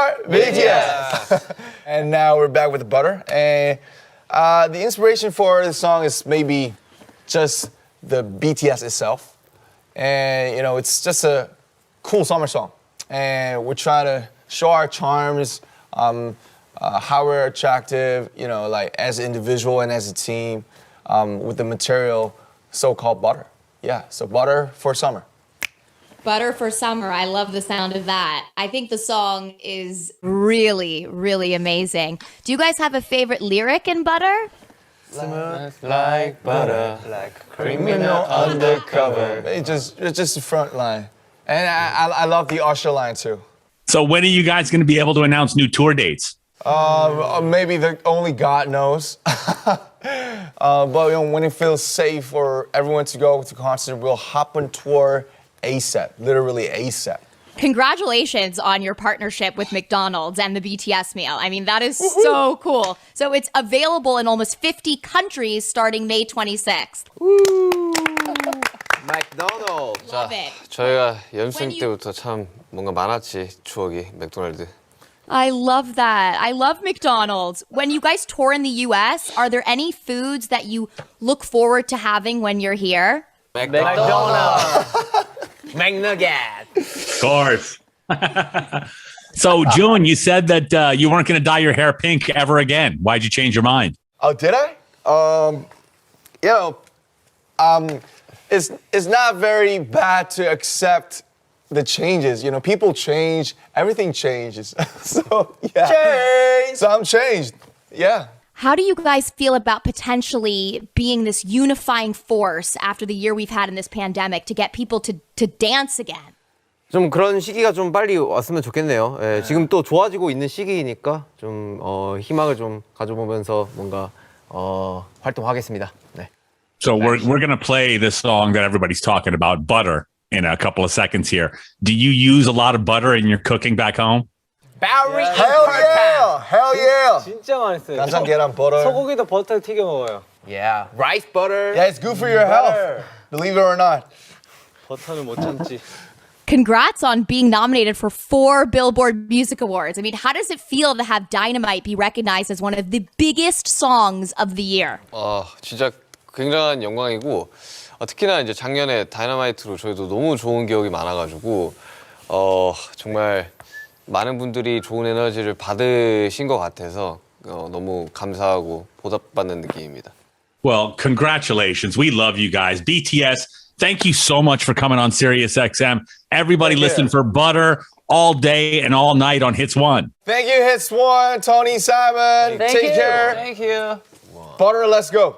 are BTS. And now we're back with the butter. And the inspiration for the song is maybe just the BTS itself. And, you know, it's just a cool summer song. And we're trying to show our charms, how we're attractive, you know, like as an individual and as a team with the material so-called butter. Yeah, so butter for summer. Butter for summer. I love the sound of that. I think the song is really, really amazing. Do you guys have a favorite lyric in Butter? Smooth like butter, like criminal undercover. It's just the front line. And I love the Usher line too. So when are you guys going to be able to announce new tour dates? Maybe only God knows. But you know, when it feels safe for everyone to go to concert, we'll hop on tour ASAP, literally ASAP. Congratulations on your partnership with McDonald's and the BTS meal. I mean, that is so cool. So it's available in almost 50 countries starting May 26th. 맥도날드. Love it. 저희가 연습생 When you- 때부터 참 뭔가 많았지 추억이 맥도날드. I love that. I love McDonald's. When you guys tour in the US, are there any foods that you look forward to having when you're here? McDonald's. McNugget. Of course. So, June, you said that you weren't going to dye your hair pink ever again. Why'd you change your mind? Oh, did I? You know, it's not very bad to accept the changes. You know, people change, everything changes. So, yeah. Change! So I'm changed. Yeah. How do you guys feel about potentially being this unifying force after the year we've had in this pandemic to get people to dance again? 좀 그런 시기가 좀 빨리 왔으면 좋겠네요. 예, 지금 또 좋아지고 있는 시기니까 좀 희망을 좀 가져보면서 뭔가 활동하겠습니다. 네. So we're going to play this song that everybody's talking about, Butter, in a couple of seconds here. Do you use a lot of butter in your cooking back home? Barry Hell yeah! Hell yeah! 진짜 맛있어요. 간장 계란 butter. 소고기도 버터 튀겨 먹어요. Yeah, rice butter. Yeah, it's good for your health. Believe it or not. 버터는 못 참지. Congrats on being nominated for 4 Billboard Music Awards. I mean, how does it feel to have Dynamite be recognized as one of the biggest songs of the year? 진짜 굉장한 영광이고 특히나 이제 작년에 다이너마이트로 저희도 너무 좋은 기억이 많아가지고 정말 많은 분들이 좋은 에너지를 받으신 것 같아서 너무 감사하고 보답받는 느낌입니다. Well, congratulations. We love you guys. BTS, thank you so much for coming on SiriusXM. Everybody listen for Butter all day and all night on Hits 1. Thank you, Hits One, Tony, Simon. Take care. Thank you. Butter, let's go.